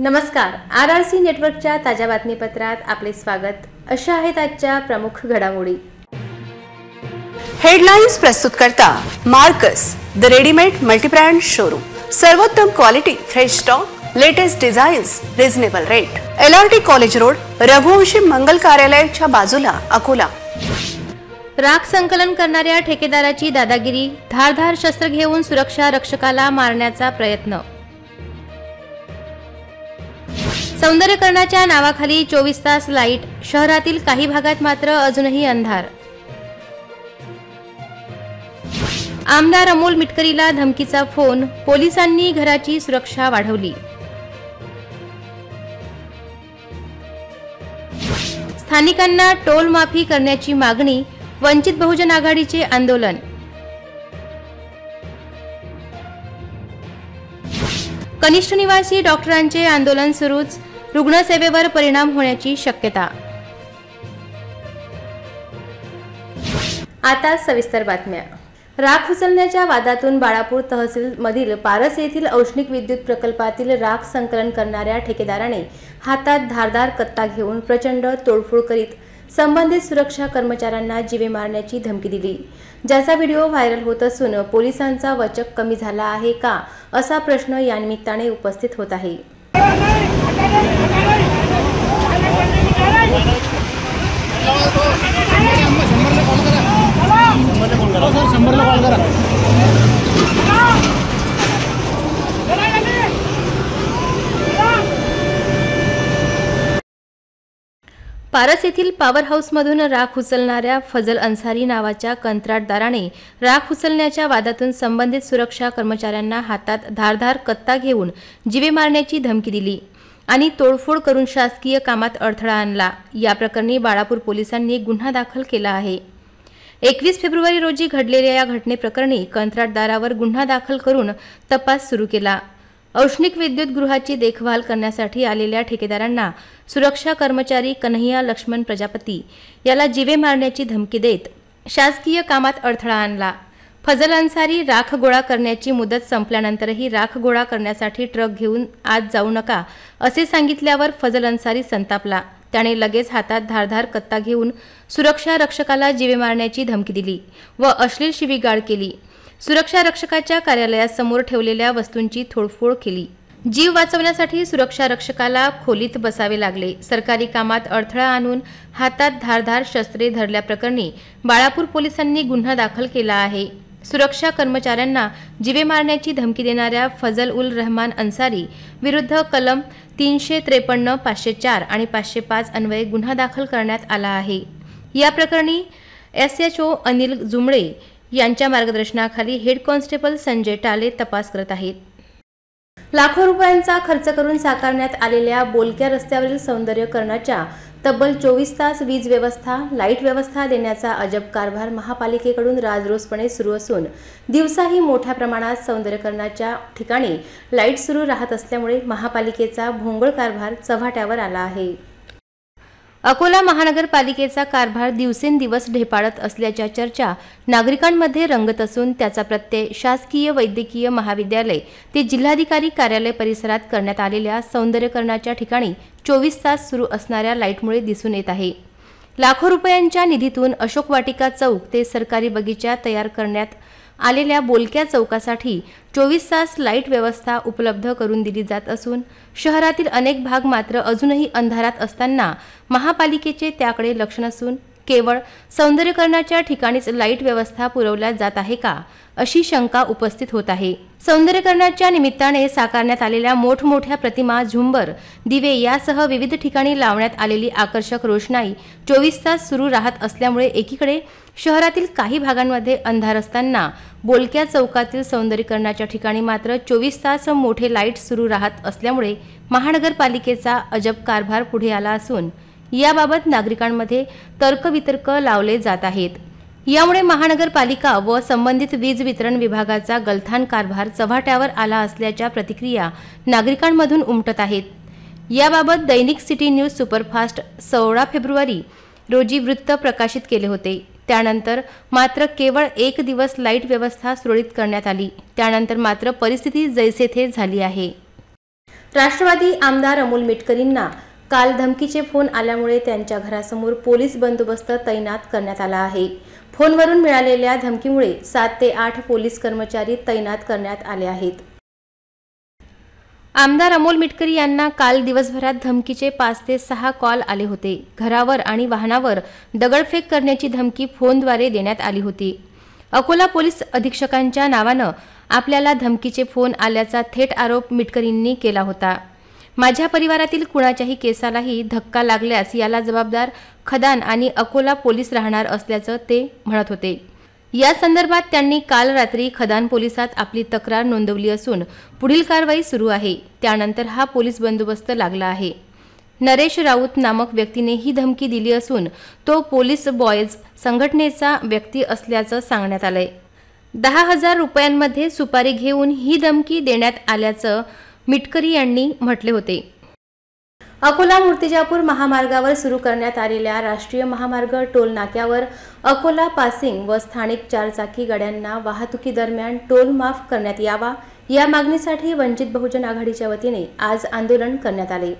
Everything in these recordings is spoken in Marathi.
नमस्कार, RRC नेटवर्कच्या ताज्या बातमीपत्रात आपले स्वागत। अशा आहेत आजच्या प्रमुख घडामोडी। हेडलाइन्स प्रस्तुत करता Marcus the readymade multibrand showroom. सर्वोत्तम quality, fresh stock, latest designs, reasonable rate. LRT college road, Raghuvanshi Mangal कार्यालयाच्या बाजूला, अकोला। राख संकलन करणाऱ्या ठेकेदाराची दादागिरी, धारधार शस्त्र घेऊन सुरक्षा रक्षकाला मारण्याचा प्रयत्न। सौंदर्यकरणाच्या नावाखाली 24 तास लाईट, शहरातील काही भागात मात्र अजूनही अंधार। आमदार अमोल मिटकरीला धमकीचा फोन, पोलिसांनी घराची सुरक्षा वाढवली। स्थानिकांना टोल माफी करण्याची मागणी, वंचित बहुजन आघाडीचे आंदोलन। कनिष्ठ निवासी डॉक्टरांचे आंदोलन सुरूच, रुग्णसेवेवर परिणाम होण्याची शक्यता। आता सविस्तर बातम्या। राख उचलण्याच्या वादातून बाळापूर तहसील मधील पारस येथील औष्णिक विद्युत प्रकल्पातील राख संकलन करणाऱ्या ठेकेदाराने हातात धारदार कत्ता घेऊन प्रचंड तोडफोड करीत संबंधित सुरक्षा कर्मचाऱ्यांना जीवे मारण्याची धमकी दिली, ज्याचा व्हिडिओ व्हायरल होत असून पोलिसांचा वचक कमी झाला आहे का असा प्रश्न या निमित्ताने उपस्थित होत आहे। पारस येथील पॉवर हाऊसमधून राख उचलणाऱ्या फजल अन्सारी नावाच्या कंत्राटदाराने राख उचलण्याच्या वादातून संबंधित सुरक्षा कर्मचाऱ्यांना हातात धारदार कत्ता घेऊन जीवे मारण्याची धमकी दिली आणि तोडफोड करून शासकीय कामात अडथळा आणला। या प्रकरणी बाळापूर पोलिसांनी गुन्हा दाखल केला आहे। 21 फेब्रुवारी रोजी घडलेल्या या घटनेप्रकरणी कंत्राटदारावर गुन्हा दाखल करून तपास सुरू केला। औष्णिक विद्युत गृहाची देखभाल करण्यासाठी आलेल्या ठेकेदारांना सुरक्षा कर्मचारी कन्हैया लक्ष्मण प्रजापती याला जीवे मारण्याची धमकी देत शासकीय कामात अडथळा आणला। फजल अन्सारी राख गोळा करण्याची मुदत संपल्यानंतरही राख गोळा करण्यासाठी ट्रक घेऊन आत जाऊ नका असे सांगितल्यावर फजल अन्सारी संतापला। त्याने लगेच हातात धारधार कत्ता घेऊन सुरक्षा रक्षकाला जीवे मारण्याची धमकी दिली व अश्लील शिवीगाळ केली। सुरक्षा रक्षकाच्या कार्यालयासमोर ठेवलेल्या वस्तूंची तोडफोड केली। जीव वाचवण्यासाठी सुरक्षा रक्षकाला खोलीत बसावे लागले। सरकारी कामात अडथळा आणून हातात धारधार शस्त्रे धरल्याप्रकरणी बाळापूर पोलिसांनी गुन्हा दाखल केला आहे। सुरक्षा कर्मचाऱ्यांना जीवे मारण्याची धमकी देणाऱ्या फजल उल रहमान अन्सारी विरुद्ध कलम 353, 504 आणि 505 अन्वये गुन्हा दाखल करण्यात आला आहे। या प्रकरणी SHO अनिल जुमळे यांच्या मार्गदर्शनाखाली हेड कॉन्स्टेबल संजय टाले तपास करत आहेत। लाखो रुपयांचा खर्च करून साकारण्यात आलेल्या बोलक्या रस्त्यावरील सौंदर्यकरणाच्या तब्बल 24 तास वीज व्यवस्था, लाईट व्यवस्था देण्याचा अजब कारभार महापालिकेकडून राजरोसपणे सुरू असून दिवसाही मोठ्या प्रमाणात सौंदर्यकरणाच्या ठिकाणी लाईट सुरू राहत असल्यामुळे महापालिकेचा भोंगळ कारभार चव्हाट्यावर आला आहे। अकोला महानगरपालिकेचा कारभार दिवसेंदिवस ढेपाळत असल्याच्या चर्चा नागरिकांमध्ये रंगत असून त्याचा प्रत्यय शासकीय वैद्यकीय महाविद्यालय ते जिल्हाधिकारी कार्यालय परिसरात करण्यात आलेल्या सौंदर्यकरणाच्या ठिकाणी 24 तास सुरू असणाऱ्या लाईटमुळे दिसून येत आहे। लाखो रुपयांच्या निधीतून अशोक वाटिका चौक ते सरकारी बगीचा तयार करण्यात आलेल्या बोलक्या चौकासाठी 24 तास लाईट व्यवस्था उपलब्ध करून दिली जात असून शहरातील अनेक भाग मात्र अजूनही अंधारात असताना महापालिकेचे त्याकडे लक्ष नसून केवळ सौंदर्यकरणाच्या ठिकाणीच लाईट व्यवस्था पुरवल्या जात आहे का अशी शंका उपस्थित होत आहे। सौंदर्यकरणाच्या निमित्ताने साकारण्यात आलेल्या मोठमोठ्या प्रतिमा, झुंबर, दिवे यासह विविध ठिकाणी लावण्यात आलेली आकर्षक रोषणाई 24 तास सुरू राहत असल्यामुळे एकीकडे शहरातील काही भागांमध्ये अंधार असताना बोलक्या चौकातील सौंदर्यकरणाच्या ठिकाणी मात्र 24 तास मोठे लाईट सुरू राहत असल्यामुळे महानगरपालिकेचा अजब कारभार पुढे आला असून याबाबत नागरिकांमध्ये तर्कवितर्क लावले जात आहेत। यामुळे महानगरपालिका व संबंधित वीज वितरण विभागाचा गलथान कारभार चव्हाट्यावर आला असल्याच्या प्रतिक्रिया नागरिकांमधून उमटत आहेत। याबाबत दैनिक सिटी न्यूज सुपरफास्ट 16 फेब्रुवारी रोजी वृत्त प्रकाशित केले होते। त्यानंतर मात्र केवळ एक दिवस लाईट व्यवस्था सुरळीत करण्यात आली, त्यानंतर मात्र परिस्थिती जैसे थे झाली आहे। राष्ट्रवादी आमदार अमोल मिटकरींना काल धमकीचे फोन आल्यामुळे त्यांच्या घरासमोर पोलीस बंदोबस्त तैनात करण्यात आला आहे। फोनवरून मिळालेल्या धमकीमुळे 7 ते 8 पोलीस कर्मचारी तैनात करण्यात आले आहेत। आमदार अमोल मिटकरी यांना काल दिवसभरात धमकीचे 5 ते 6 कॉल आले होते। घरावर आणि वाहनावर दगडफेक करण्याची धमकी फोनद्वारे देण्यात आली होती। अकोला पोलीस अधीक्षकांच्या नावानं आपल्याला धमकीचे फोन आल्याचा थेट आरोप मिटकरींनी केला होता। माझ्या परिवारातील कुणाच्याही केसालाही धक्का लागल्यास याला जबाबदार खदान आणि अकोला पोलीस राहणार असल्याचं ते म्हणत होते। या संदर्भात त्यांनी काल रात्री खदान पोलिसात आपली तक्रार नोंदवली असून पुढील कारवाई सुरू आहे। त्यानंतर हा पोलीस बंदोबस्त लागला आहे। नरेश राऊत नामक व्यक्तीने ही धमकी दिली असून तो पोलीस बॉयज संघटनेचा व्यक्ती असल्याचं सांगण्यात आलंय। 10,000 रुपयांमध्ये सुपारी घेऊन ही धमकी देण्यात आल्याचं मिटकरी यांनी म्हटले होते। अकोला मूर्तिजापूर महामार्गावर सुरू करण्यात आलेल्या राष्ट्रीय महामार्ग टोल नाक्यावर अकोला पासिंग व स्थानिक 4 चाकी गाड्यांना वाहतुकी दरम्यान टोल माफ करण्यात यावा या मागणीसाठी वंचित बहुजन आघाडीच्या वतीने आज आंदोलन करण्यात आले।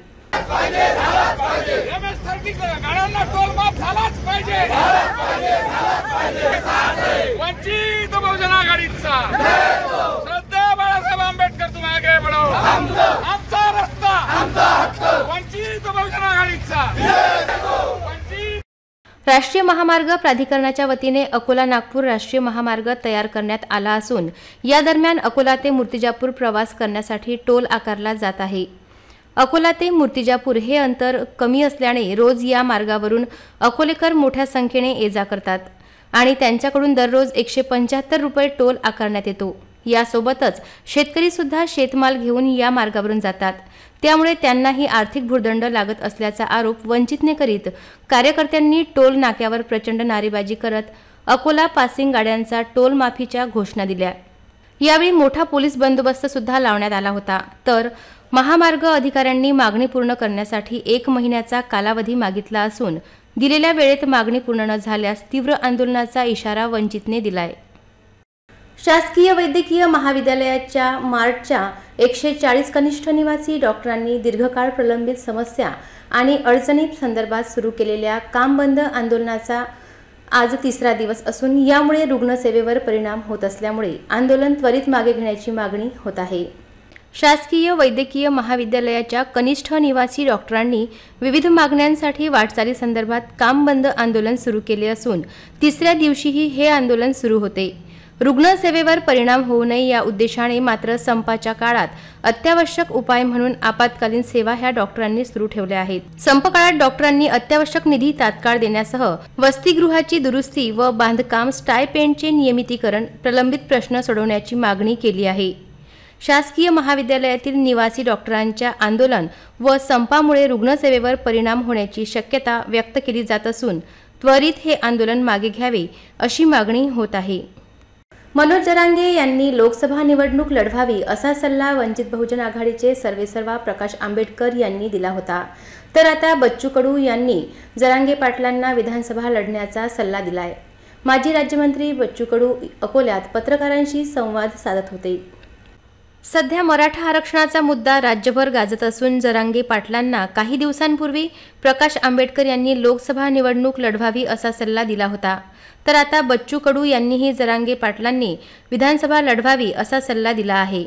वंचित बहुजन आघाडीचा श्रद्धा बाळासाहेब आंबेडकर तुम आगे बढ़ो, आमचा रस्ता आमचा हक्क, वंचित बहुजन आघाडीचा। राष्ट्रीय महामार्ग प्राधिकरणाच्या वतीने अकोला नागपूर राष्ट्रीय महामार्ग तयार करण्यात आला असून या दरम्यान अकोला ते मूर्तिजापूर प्रवास करण्यासाठी टोल आकारला जात आहे। अकोला ते मूर्तिजापूर हे अंतर कमी असल्याने रोज या मार्गावरून अकोलेकर मोठ्या संख्येने ये-जा करतात आणि त्यांच्याकडून दररोज 175 रुपये टोल आकारण्यात येतो। यासोबतच शेतकरी सुद्धा शेतमाल घेऊन या मार्गावरून जातात, त्यामुळे त्यांनाही आर्थिक भुर्दंड लागत असल्याचा आरोप वंचितने करीत कार्यकर्त्यांनी टोल नाक्यावर प्रचंड नारेबाजी करत अकोला पासिंग गाड्यांचा टोल माफीच्या घोषणा दिल्या। यावेळी मोठा पोलीस बंदोबस्त सुद्धा लावण्यात आला होता। तर महामार्ग अधिकाऱ्यांनी मागणी पूर्ण करण्यासाठी 1 महिन्याचा कालावधी मागितला असून दिलेल्या वेळेत मागणी पूर्ण न झाल्यास तीव्र आंदोलनाचा इशारा वंचितने दिलाय। शासकीय वैद्यकीय महाविद्यालयाच्या मार्चच्या 140 कनिष्ठ निवासी डॉक्टरांनी दीर्घकाळ प्रलंबित समस्या आणि अडचणी संदर्भात सुरू केलेल्या काम बंद आंदोलनाचा आज 3रा दिवस असून यामुळे रुग्णसेवेवर परिणाम होत असल्यामुळे आंदोलन त्वरित मागे घेण्याची मागणी होत आहे। शासकीय वैद्यकीय महाविद्यालयाच्या कनिष्ठ निवासी डॉक्टरांनी विविध मागण्यांसाठी वाटचाली संदर्भात काम बंद आंदोलन सुरू केले असून 3ऱ्या दिवशीही हे आंदोलन सुरू होते। रुग्णसेवेवर परिणाम होऊ नये या उद्देशाने मात्र संपाच्या काळात अत्यावश्यक उपाय म्हणून आपत्कालीन सेवा ह्या डॉक्टरांनी सुरू ठेवल्या आहेत। संप काळात डॉक्टरांनी अत्यावश्यक निधी तात्काळ देण्यासह वसतिगृहाची दुरुस्ती व बांधकाम स्टायपेंडचे नियमितीकरण प्रलंबित प्रश्न सोडवण्याची मागणी केली आहे। शासकीय महाविद्यालयातील निवासी डॉक्टरांच्या आंदोलन व संपामुळे रुग्णसेवेवर परिणाम होण्याची शक्यता व्यक्त केली जात असून त्वरित हे आंदोलन मागे घ्यावे अशी मागणी होत आहे। मनोज जरांगे यांनी लोकसभा निवडणूक लढवावी असा सल्ला वंचित बहुजन आघाडीचे सर्वेसर्वा प्रकाश आंबेडकर यांनी दिला होता। तर आता बच्चू कडू यांनी जरांगे पाटलांना विधानसभा लढण्याचा सल्ला दिलाय। माजी राज्यमंत्री बच्चू कडू अकोल्यात पत्रकारांशी संवाद साधत होते। सध्या मराठा आरक्षणाचा मुद्दा राज्यभर गाजत असून जरांगे पाटलांना काही दिवसांपूर्वी प्रकाश आंबेडकर यांनी लोकसभा निवडणूक लढवावी असा सल्ला दिला होता। तर आता बच्चू कडू यांनीही जरांगे पाटलांनी विधानसभा लढवावी असा सल्ला दिला आहे।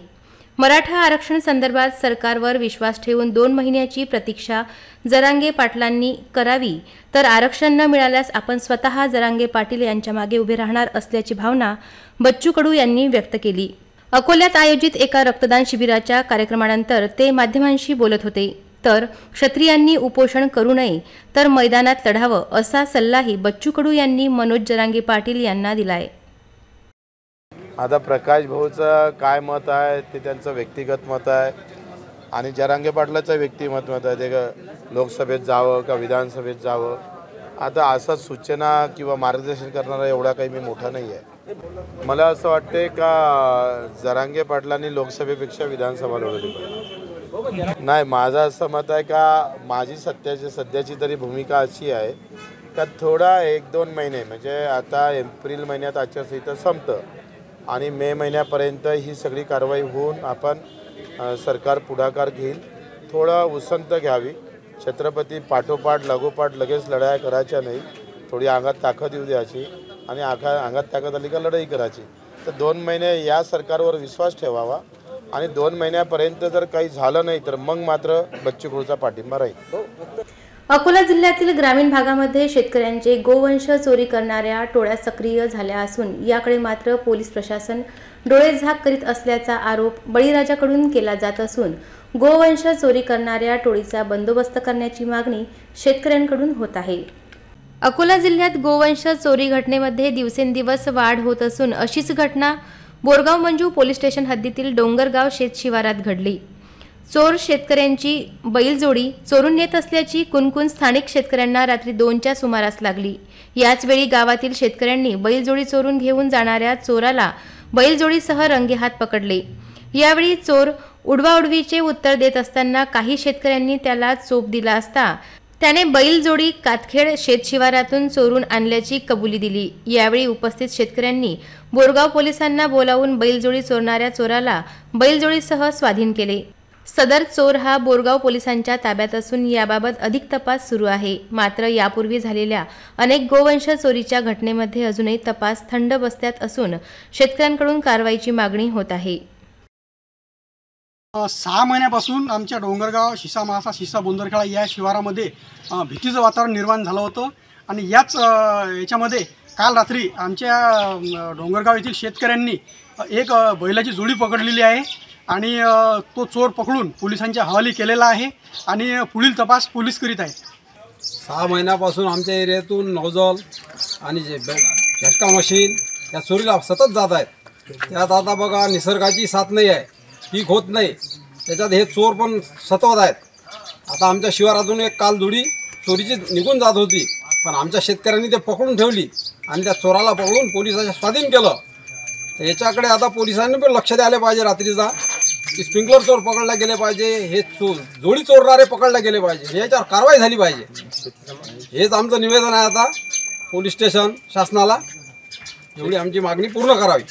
मराठा आरक्षण संदर्भात सरकारवर विश्वास ठेवून 2 महिन्याची प्रतीक्षा जरांगे पाटलांनी करावी, तर आरक्षण न मिळाल्यास आपण स्वतः जरांगे पाटील यांच्या मागे उभे राहणार असल्याची भावना बच्चू कडू यांनी व्यक्त केली। अकोल्यात आयोजित एका रक्तदान शिबिराच्या कार्यक्रमानंतर ते माध्यमांशी बोलत होते। तर क्षत्रियांनी उपोषण करू नये तर मैदानात लढावं असा सल्लाही बच्चू कडू यांनी मनोज जरांगे पाटील यांना दिलाय। आता प्रकाश भाऊचं काय मत आहे ते त्यांचं व्यक्तिगत मत आहे आणि जरांगे पाटलाचं व्यक्तिगत मत आहे ते लोकसभेत जावं का विधानसभेत जावं। आता असं सूचना किंवा मार्गदर्शन करणारा एवढा काही मी मोठा नाही आहे। मला असं वाटते का जरांगे पाटलांनी लोकसभेपेक्षा विधानसभा लढवली पाहिजे। नाही, माझं असं मत आहे का माझी सध्याची तरी भूमिका अशी आहे का थोडा 1-2 महिने म्हणजे आता एप्रिल महिन्यात आचारसंहिता संपतं आणि मे महिन्यापर्यंत ही सगळी कारवाई होऊन आपण सरकार पुढाकार घेईल थोडं उसंत घ्यावी. छत्रपती पाठोपाठ लागोपाठ लगेच लढाया करायच्या नाही, थोडी अंगात ताकद येऊ द्यायची आणि अंगात ताकद आली का लढाई करायची. तर 2 महिने या सरकारवर विश्वास ठेवावा आणि 2 महिन्यापर्यंत जर काही झालं नाही तर मग मात्र बच्चू कडूचा पाठिंबा राहील. अकोला जिल्ह्यातील ग्रामीण भागामध्ये शेतकऱ्यांचे गोवंश चोरी करणाऱ्या टोळ्या सक्रिय झाल्या असून याकडे मात्र पोलीस प्रशासन डोळेझाक करीत असल्याचा आरोप बळीराजाकडून केला जात असून गोवंश चोरी करणाऱ्या टोळीचा बंदोबस्त करण्याची मागणी शेतकऱ्यांकडून होत आहे. अकोला जिल्ह्यात गोवंश चोरी घटनेमध्ये दिवसेंदिवस वाढ होत असून अशीच घटना बोरगाव मंजू पोलीस स्टेशन हद्दीतील डोंगरगाव शेत शिवारात घडली. चोर शेतकऱ्यांची बैलजोडी चोरून नेत असल्याची कुणकुण स्थानिक शेतकऱ्यांना रात्री 2च्या सुमारास लागली. याच वेळी गावातील शेतकऱ्यांनी बैलजोडी चोरून घेऊन जाणाऱ्या चोराला बैलजोडीसह रंगेहात पकडले. यावेळी चोर उडवाउडवीचे उत्तर देत असताना काही शेतकऱ्यांनी त्याला चोप दिला असता त्याने बैलजोडी कातखेड शेतशिवारातून चोरून आणल्याची कबुली दिली. यावेळी उपस्थित शेतकऱ्यांनी बोरगाव पोलिसांना बोलावून बैलजोडी चोरणाऱ्या चोराला बैलजोडीसह स्वाधीन केले. सदर चोर हा बोरगाव पोलिसांच्या ताब्यात असून याबाबत अधिक तपास सुरू आहे. मात्र यापूर्वी झालेल्या अनेक गोवंश चोरीच्या घटनेमध्ये अजूनही तपास थंड बसत्यात असून शेतकऱ्यांकडून कारवाईची मागणी होत आहे. 6 महिन्यापासून आमच्या डोंगरगाव शिसा महासा शिसा बोंदरखेडा या शिवारामध्ये भीतीचं वातावरण निर्माण झालं होतं आणि याच्यामध्ये काल रात्री आमच्या डोंगरगाव येथील शेतकऱ्यांनी एक बैलाची जोडी पकडलेली आहे आणि तो चोर पकडून पोलिसांच्या हवाली केलेला आहे आणि पुढील तपास पोलीस करीत आहेत. 6 महिन्यापासून आमच्या एरियातून नौजल आणि झटका मशीन या चोरीला सतत जात आहेत. त्यात आता बघा निसर्गाची साथ नाही आहे, पीक होत नाही, त्याच्यात हे चोर पण सतत आहेत. आता आमच्या शिवारातून एक काल जोडी चोरीची निघून जात होती, पण आमच्या शेतकऱ्यांनी ते पकडून ठेवली आणि त्या चोराला पकडून पोलिसांच्या स्वाधीन केलं. तर याच्याकडे आता पोलिसांनी पण लक्ष द्यायला पाहिजे रात्रीचा, की स्प्रिंकलर चोर पकडला गेले पाहिजे, हे जोडी चोरणारे पकडला गेले पाहिजे, याच्यावर कारवाई झाली पाहिजे. हेच आमचं निवेदन आहे आता पोलीस स्टेशन शासनाला, एवढी आमची मागणी पूर्ण करावी.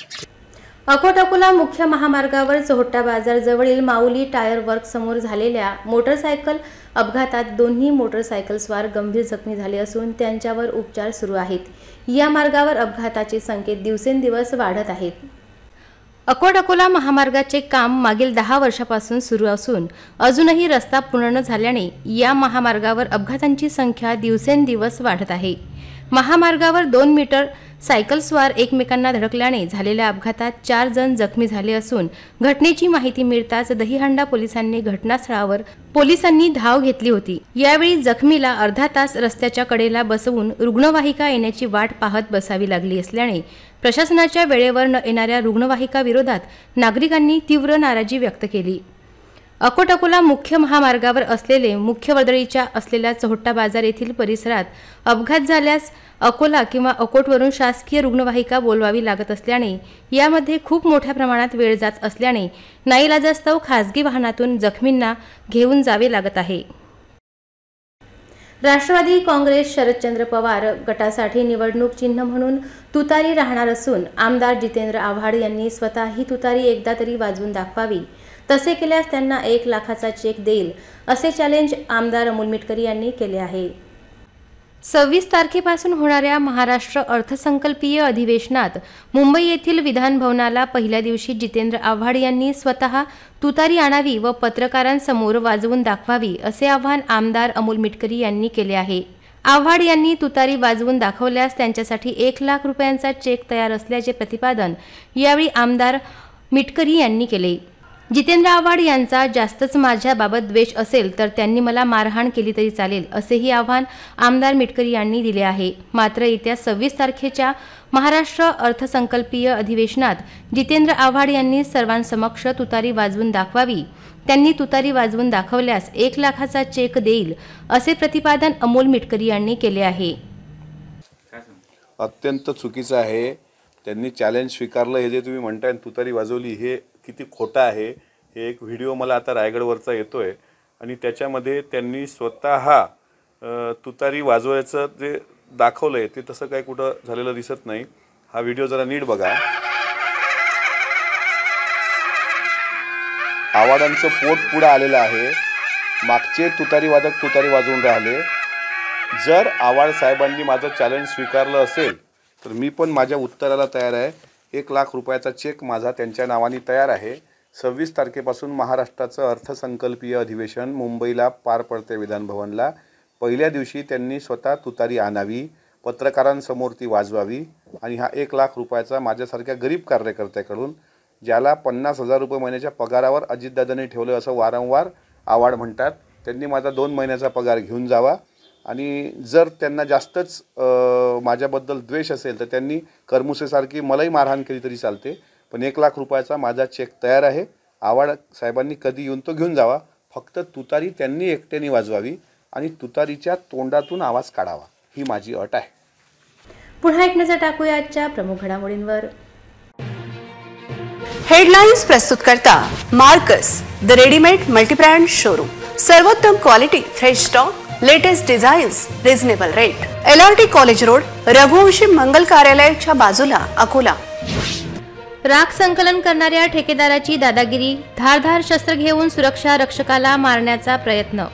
अकोट-अकोला मुख्य महामार्गावर चोहट्टा बाजार जवळील माऊली टायर वर्क समोर झालेल्या मोटरसायकल अपघातात दोन्ही मोटरसायकलस्वार गंभीर जखमी झाले असून त्यांच्यावर उपचार सुरू आहेत. या मार्गावर अपघाताचे संकेत दिवसेंदिवस वाढत आहेत. अकोट-अकोला महामार्गाचे काम मागील 10 वर्षापासून सुरू असून अजूनही रस्ता पूर्ण न झाल्याने या महामार्गावर अपघातांची संख्या दिवसेंदिवस वाढत आहे. महामार्गावर 2 मीटर सायकलस्वार एकमेकांना धडकल्याने झालेल्या अपघातात 4 जण जखमी झाले असून घटनेची माहिती मिळताच दहीहंडा पोलिसांनी घटनास्थळावर पोलिसांनी धाव घेतली होती. यावेळी जखमीला अर्धा तास रस्त्याच्या कडेला बसवून रुग्णवाहिका येण्याची वाट पाहत बसावी लागली असल्याने प्रशासनाच्या वेळेवर न येणाऱ्या रुग्णवाहिका विरोधात नागरिकांनी तीव्र नाराजी व्यक्त केली. अकोट-अकोला मुख्य महामार्गावर असलेले मुख्य वर्दळीच्या असलेल्या चोहट्टा बाजार येथील परिसरात अपघात झाल्यास अकोला किंवा अकोटवरून शासकीय रुग्णवाहिका बोलवावी लागत असल्याने यामध्ये खूप मोठ्या प्रमाणात वेळ जात असल्याने नाईलाजास्तव खासगी वाहनातून जखमींना घेऊन जावे लागत आहे. राष्ट्रवादी काँग्रेस शरदचंद्र पवार गटासाठी निवडणूक चिन्ह म्हणून तुतारी राहणार असून आमदार जितेंद्र आव्हाड यांनी स्वतः ही तुतारी एकदा तरी वाजवून दाखवावी. तसे केल्यास त्यांना 1 लाखाचा चेक देईल असे चॅलेंज आमदार अमोल मिटकरी यांनी केले आहे. 26 तारखेपासून होणाऱ्या महाराष्ट्र अर्थसंकल्पीय अधिवेशनात मुंबई येथील विधान भवनाला पहिल्या दिवशी जितेंद्र आव्हाड यांनी स्वतः तुतारी आणावी व पत्रकारांसमोर वाजवून दाखवावी असे आवाहन आमदार अमोल मिटकरी यांनी केले आहे. आव्हाड यांनी तुतारी वाजवून दाखवल्यास त्यांच्यासाठी 1 लाख रुपयांचा चेक तयार असल्याचे प्रतिपादन यावेळी आमदार मिटकरी यांनी केले. जितेंद्र आव्हाड यांचा जास्तच माझ्याबाबत द्वेष असेल तर त्यांनी मला मारहाण केली तरी चालेल असेही आव्हान आमदार मिटकरी यांनी दिले आहे. मात्र येत्या 26 तारखेच्या महाराष्ट्र अर्थसंकल्पीय अधिवेशनात जितेंद्र आव्हाड यांनी सर्वांसमक्ष तुतारी वाजवून दाखवावी. त्यांनी तुतारी वाजवून दाखवल्यास 1 लाखाचा चेक देईल असे प्रतिपादन अमोल मिटकरी यांनी केले आहे. अत्यंत चुकीचं आहे. त्यांनी चॅलेंज स्वीकारलं. हे जे तुम्ही म्हणताय तुतारी वाजवली हे किती खोटं आहे. हे एक व्हिडिओ मला आता रायगडवरचा येतोय आणि त्याच्यामध्ये त्यांनी स्वतः तुतारी वाजवायचं जे दाखवलंय ते तसं काही कुठं झालेलं दिसत नाही. हा व्हिडिओ जरा नीट बघा. आव्हाडांचं पोट पुढं आलेलं आहे. मागचे तुतारी वादक तुतारी वाजवून राहिले. जर आव्हाड साहेबांनी माझं चॅलेंज स्वीकारलं असेल तर मी पण माझ्या उत्तराला तयार आहे. 1 लाख रुपयाचा चेक माझा त्यांच्या नावाने तयार आहे. 26 तारखेपासून महाराष्ट्राचं अर्थसंकल्पीय अधिवेशन मुंबईला पार पडते विधानभवनला. पहिल्या दिवशी त्यांनी स्वतः तुतारी आणावी, पत्रकारांसमोर ती वाजवावी आणि हा 1 लाख रुपयाचा माझ्यासारख्या गरीब कार्यकर्त्याकडून, ज्याला 50,000 रुपये महिन्याच्या पगारावर अजितदादांनी ठेवलं असं वारंवार आव्हाड म्हणतात, त्यांनी माझा 2 महिन्याचा पगार घेऊन जावा. आणि जर त्यांना जास्तच माझ्याबद्दल द्वेष असेल तर त्यांनी करमुसेसारखी मलाही मारहाण केली तरी चालते, पण 1 लाख रुपयाचा माझा चेक तयार आहे. आव्हाड साहेबांनी कधी येऊन तो घेऊन जावा. फक्त तुतारी त्यांनी एकट्याने वाजवावी आणि तुतारीच्या तोंडातून आवाज काढावा, ही माझी अट आहे. पुन्हा एक नजर टाकूया आजच्या प्रमुख घडामोडींवर. हेडलाइन्स प्रस्तुत करता Marcus the readymade multibrand showroom. सर्वोत्तम quality, fresh stock, latest designs, reasonable rate. LRT college road, Raghuvanshi Mangal कार्यालयाच्या बाजूला, अकोला. राख संकलन करणाऱ्या ठेकेदाराची दादागिरी, धारधार शस्त्र घेऊन सुरक्षा रक्षकाला मारण्याचा प्रयत्न.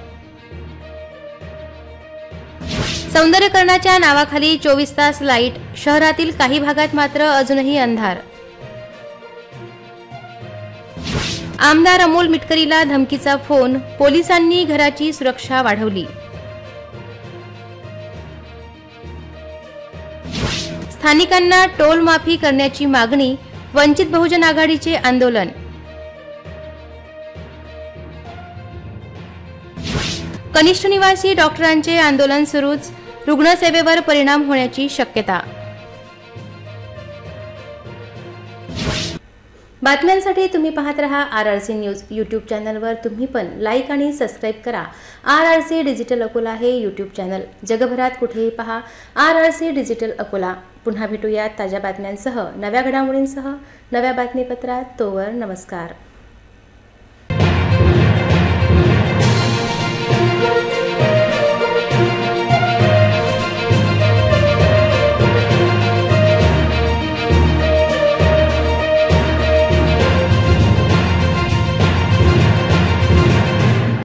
सौंदर्यकरणाच्या नावाखाली 24 तास लाईट, शहरातील काही भागात मात्र अजूनही अंधार. आमदार अमोल मिटकरीला धमकीचा फोन, पोलिसांनी घराची सुरक्षा वाढवली. स्थानिकांना टोल माफी करण्याची मागणी, वंचित बहुजन आघाडीचे आंदोलन. कनिष्ठ निवासी डॉक्टरांचे आंदोलन सुरूच, रुग्णसेवेवर परिणाम होण्याची शक्यता. बातम्यांसाठी तुम्ही पाहत रहा RRC न्यूज. यूट्यूब चॅनलवर तुम्ही पण लाईक आणि सबस्क्राईब करा. RRC डिजिटल अकोला हे यूट्यूब चॅनल. जगभरात कुठेही पहा RRC डिजिटल अकोला. पुन्हा भेटूया ताज्या बातम्यांसह, नव्या घडामोडींसह, नव्या बातमीपत्रात. तोवर नमस्कार.